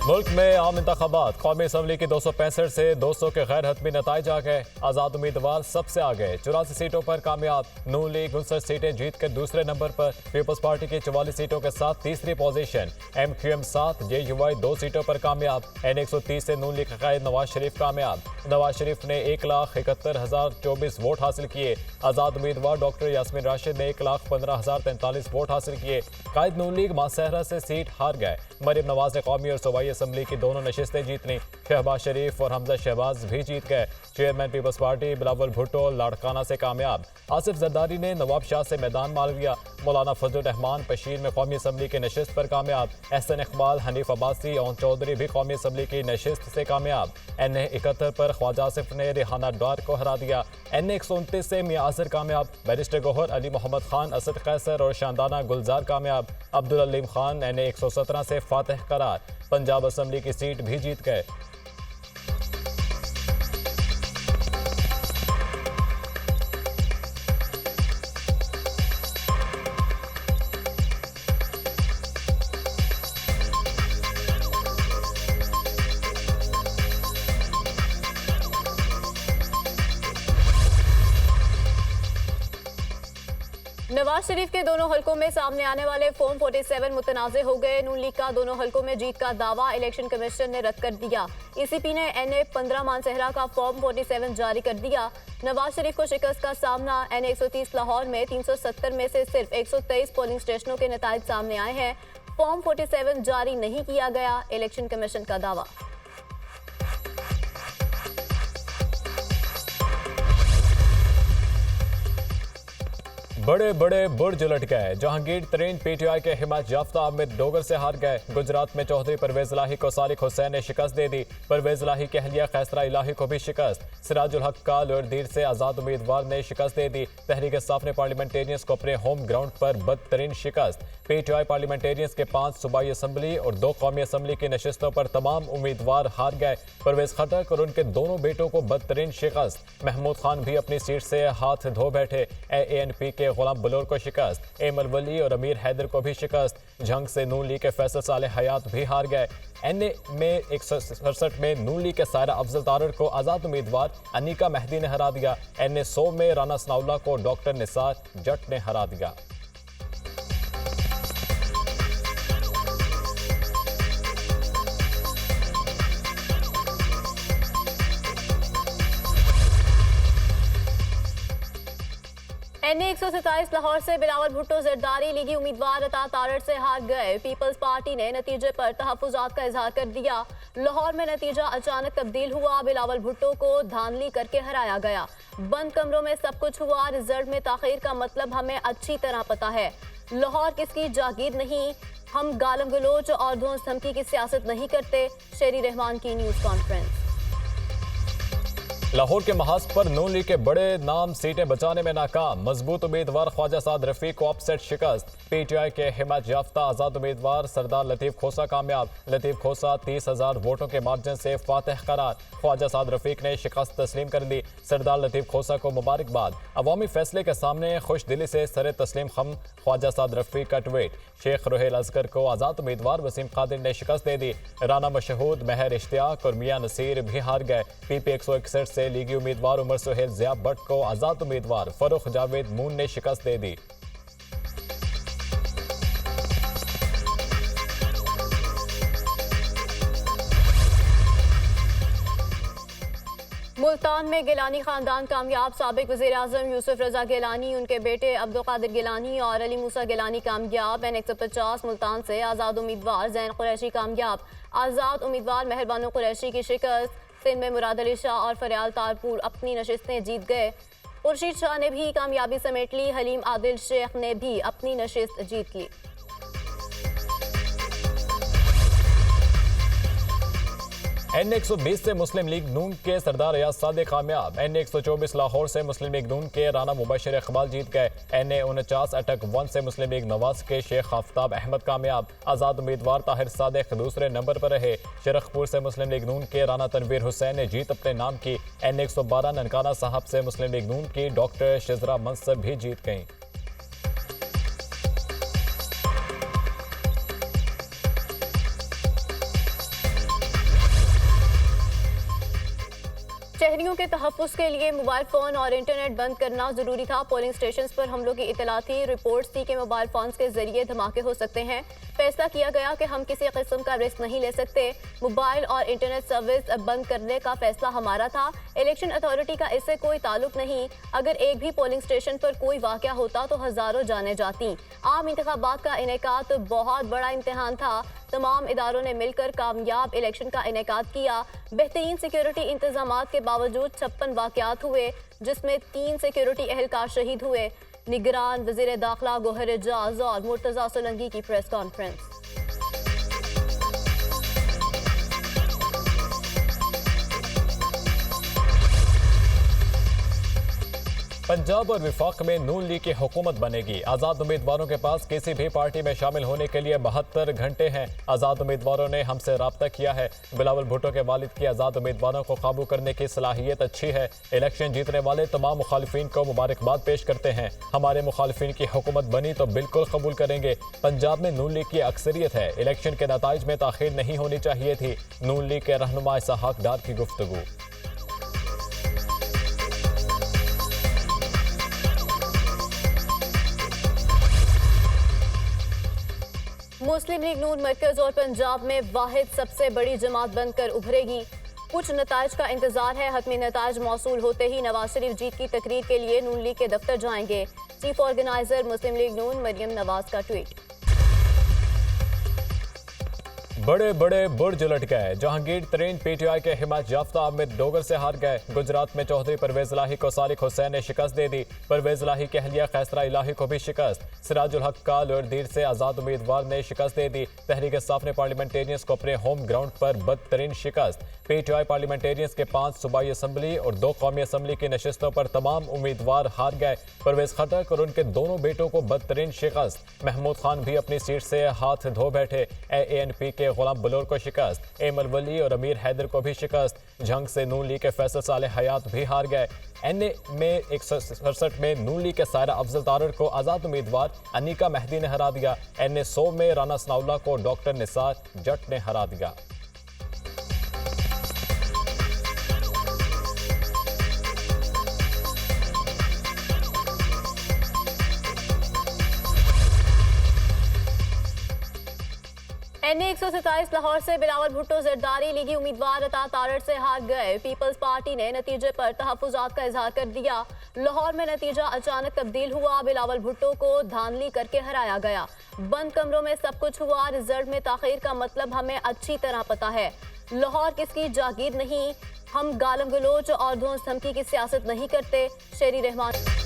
मुल्क में आम इंतखाबात कौमी असम्बली की 265 से 200 के गैर हतमी नताइज आ गए। आज़ाद उम्मीदवार सबसे आगे 84 सीटों पर कामयाब। नून लीग 59 सीटें जीत कर दूसरे नंबर पर। पीपल्स पार्टी की 44 सीटों के साथ तीसरी पोजीशन। MQM 7, JUI 2 सीटों पर कामयाब। N130 से नून लीग के कायद नवाज शरीफ कामयाब। नवाज शरीफ ने 1,71,024 वोट हासिल किए। आज़ाद उम्मीदवार डॉक्टर यास्मीन राशिद ने 1,15,043 वोट हासिल किए। कायद नून लीग मासहरा से सीट हार गए। मरीम नवाज ने कौमी और सूबाई असम्बली की दोनों नशिस्तें जीतनी। शहबाज शरीफ और हमजा शहबाज भी जीत गए। Chairman Peoples Party Bilawal Bhutto Larkana से कामयाब। आसिफ जरदारी ने नवाब शाह से मैदान मार लिया। मौलाना फजल रहमान पशीर में कौमी असम्बली की नशिस्त पर कामयाब। एहसन इकबाल, हनीफ अब्बासी और चौधरी भी कौमी असम्बली की नशिस्त से कामयाब। NA 71 पर ख्वाजा आसिफ ने रिहाना डार को हरा दिया। NA 129 से मियां आसिर कामयाब। बैरिस्टर गौहर, अली मोहम्मद खान, असद कैसर और शानदाना गुलजार कामयाब। अब्दुल अलीम खान NA 117 से फातह करार। पंजाब असम्बली की सीट भी जीत गए। नवाज शरीफ के दोनों हलकों में सामने आने वाले फॉर्म 47 मुतनाज़ हो गए। नून लीग का दोनों हलकों में जीत का दावा इलेक्शन कमीशन ने रद्द कर दिया। ECP ने NA 15 मानसहरा का फॉर्म 47 जारी कर दिया। नवाज शरीफ को शिकस्त का सामना। NA 130 लाहौर में 370 में से सिर्फ 123 पोलिंग स्टेशनों के नताइज सामने आए हैं। फॉर्म 47 जारी नहीं किया गया, इलेक्शन कमीशन का दावा। बड़े बड़े बुर्ज उलट गए। जहांगीर तरीन PTI के हिमायत याफ्ता आमिर डोगर से हार गए। गुजरात में चौधरी परवेज इलाही को सालिक हुसैन ने शिकस्त दे दी। परवेज इलाही के अहलिया कैसरा इलाही को भी शिकस्त। सिराजुल हक का लोरदीर से आज़ाद उम्मीदवार ने शिकस्त दे दी। तहरीक इंसाफ ने पार्लियामेंटेरियंस को अपने होम ग्राउंड पर बदतरीन शिकस्त। PTI पार्लियामेंटेरियंस के 5 सूबाई असम्बली और 2 कौमी असम्बली की नशिस्तों पर तमाम उम्मीदवार हार गए। परवेज खटक और उनके दोनों बेटों को बदतरीन शिकस्त। महमूद खान भी अपनी सीट से हाथ धो बैठे। ANP के गुलाम बलोर को शिकस्त। एमल वली और अमीर हैदर को भी शिकस्त। जंग से नून लीग के फैसल सालेह हयात भी हार गए। NA में 167 में नून लीग के सायरा अफजल तारड़ को आज़ाद उम्मीदवार अनीका मेहदी ने हरा दिया। NA 100 में राना सनाउल्लाह को डॉक्टर निसार जट ने हरा दिया। NA 127 लाहौर से बिलावल भुट्टो जरदारी लीगी उम्मीदवार अता तारड़ से हार गए। पीपल्स पार्टी ने नतीजे पर तहफ्फुजात का इजहार कर दिया। लाहौर में नतीजा अचानक तब्दील हुआ। बिलावल भुट्टो को धांधली करके हराया गया। बंद कमरों में सब कुछ हुआ। रिजल्ट में ताखीर का मतलब हमें अच्छी तरह पता है। लाहौर किसकी जागीर नहीं। हम गालम गलोच और धौंस धमकी की सियासत नहीं करते। शेरी रहमान की न्यूज़ कॉन्फ्रेंस। लाहौर के महाज पर नून लीग के बड़े नाम सीटें बचाने में नाकाम। मजबूत उम्मीदवार ख्वाजा साद रफीक को अपसेट शिकस्त। PTI के हिमायत याफ्ता आज़ाद उम्मीदवार सरदार लतीफ़ खोसा कामयाब। लतीफ़ खोसा 30,000 वोटों के मार्जिन से फातह करार। ख्वाजा साद रफीक ने शिकस्त तस्लीम कर ली। सरदार लतीफ़ खोसा को मुबारकबाद। अवामी फैसले के सामने खुश दिली से सरे तस्लीम खम। ख्वाजा साद रफीक का ट्वीट। शेख रोहेल असगर को आज़ाद उम्मीदवार वसीम कादिर ने शिकस्त दे दी। राना मशहूद, महर इश्तियाक और मियां नसीर भी हार गए। PP 161 से लीगी उम्मीदवार उमर सुहेल ज़िया भट्ट को आज़ाद उम्मीदवार फरुख जावेद मून ने शिकस्त दे दी। मुल्तान में गिलानी खानदान कामयाब। साबिक वज़ीर आज़म यूसुफ रजा गिलानी, उनके बेटे अब्दुल कादिर गिलानी और अली मूसा गिलानी कामयाब। N 150 मुल्तान से आज़ाद उम्मीदवार जैन कुरैशी कामयाब। आज़ाद उम्मीदवार मेहरबानो कुरैशी की शिकस्त। सिंध में मुराद अली शाह और फरियाल तारपुर अपनी नशिस्तें जीत गए। खुर्शीद शाह ने भी कामयाबी समेट ली। हलीम आदिल शेख ने भी अपनी नशिस्त जीत ली। N 120 से मुस्लिम लीग नून के सरदार रियाज सादिक कामयाब। N 124 लाहौर से मुस्लिम लीग नून के राना मुबशर इकबाल जीत गए। NA 49 अटक 1 से मुस्लिम लीग नवाज के शेख आफ्ताब अहमद कामयाब। आज़ाद उम्मीदवार ताहिर सादिक दूसरे नंबर पर रहे। शरखपुर से मुस्लिम लीग नून के राना तनवीर हुसैन ने जीत अपने नाम की। N 112 ननकाना साहब से मुस्लिम लीग नून की डॉक्टर शिजरा मंसब भी जीत गईं। शहरियों के तहफ़्फ़ुज़ के लिए मोबाइल फ़ोन और इंटरनेट बंद करना ज़रूरी था। पोलिंग स्टेशन पर हमलों की इतला थी, रिपोर्ट्स थी कि मोबाइल फ़ोन के ज़रिए धमाके हो सकते हैं। फैसला किया गया कि हम किसी किस्म का रिस्क नहीं ले सकते। मोबाइल और इंटरनेट सर्विस बंद करने का फैसला हमारा था। इलेक्शन अथॉरिटी का इससे कोई ताल्लुक नहीं। अगर एक भी पोलिंग स्टेशन पर कोई वाक़या होता तो हज़ारों जाने जाती। आम इंतखाबात का इनेकाद बहुत बड़ा इम्तिहान था। तमाम इदारों ने मिलकर कामयाब इलेक्शन का इनेकाद किया। बेहतरीन सिक्योरिटी इंतजामात के बावजूद 56 वाक़यात हुए, जिसमें 3 सिक्योरिटी एहलकार शहीद हुए। निगरान वज़ीर दाखिला गोहर एजाज और मुर्तज़ा सोलंकी की प्रेस कॉन्फ्रेंस। पंजाब और विफाक में नून लीग की हुकूमत बनेगी। आज़ाद उम्मीदवारों के पास किसी भी पार्टी में शामिल होने के लिए 72 घंटे हैं। आज़ाद उम्मीदवारों ने हमसे रब्ता किया है। बिलावल भुट्टो के वालिद की आज़ाद उम्मीदवारों को काबू करने की सलाहियत अच्छी है। इलेक्शन जीतने वाले तमाम मुखालिफिन को मुबारकबाद पेश करते हैं। हमारे मुखालिफिन की हुकूमत बनी तो बिल्कुल कबूल करेंगे। पंजाब में नून लीग की अक्सरियत है। इलेक्शन के नताइज में ताखीर नहीं होनी चाहिए थी। नून लीग के रहनुमा इसहाक डार की गुफ्तगू। मुस्लिम लीग नून मरकज और पंजाब में वाहिद सबसे बड़ी जमात बनकर उभरेगी। कुछ नताइज का इंतजार है। हतमी नताइज मौसूल होते ही नवाज शरीफ जीत की तकरीर के लिए नून लीग के दफ्तर जाएंगे। चीफ ऑर्गेनाइजर मुस्लिम लीग नून मरियम नवाज का ट्वीट। बड़े बड़े बुर्ज लट गए। जहांगीर तरीन पीटीआई के हिमायत याफ्ता अमित डोगर से हार गए। गुजरात में चौधरी परवेज इलाही को सालिक हुसैन ने शिकस्त दे दी। परवेज इलाही के अहलिया खैसरा इलाही को भी शिकस्त। सिराजुल हक का लोरदीर से आज़ाद उम्मीदवार ने शिकस्त दे दी। तहरीक इंसाफ ने पार्लियामेंटेरियंस को अपने होम ग्राउंड पर बदतरीन शिकस्त। पीटीआई पार्लियामेंटेरियंस के 5 सूबाई असम्बली और 2 कौमी असम्बली की नशिस्तों पर तमाम उम्मीदवार हार गए। परवेज खटक और उनके दोनों बेटों को बदतरीन शिकस्त। महमूद खान भी अपनी सीट से हाथ धो बैठे। ANP के गुलाम बलोर को शिकस्त। एमल वली और अमीर हैदर को भी शिकस्त। जंग से नून लीग के फैसल सालेह हयात भी हार गए। NA में 167 में नून लीग के सायरा अफजल तारड़ को आज़ाद उम्मीदवार अनीका मेहदी ने हरा दिया। NA 100 में राना सनाउल्लाह को डॉक्टर निसार जट ने हरा दिया। NA 127 लाहौर से बिलावल भुट्टो जरदारी लीगी उम्मीदवार अता तारड़ से हार गए। पीपल्स पार्टी ने नतीजे पर तहफ़्फ़ुज़ात का इजहार कर दिया। लाहौर में नतीजा अचानक तब्दील हुआ। बिलावल भुट्टो को धांधली करके हराया गया। बंद कमरों में सब कुछ हुआ। रिजल्ट में ताख़ीर का मतलब हमें अच्छी तरह पता है। लाहौर किसकी जागीर नहीं। हम गालम गलोच और धौंस धमकी की सियासत नहीं करते। शेरी रहमान।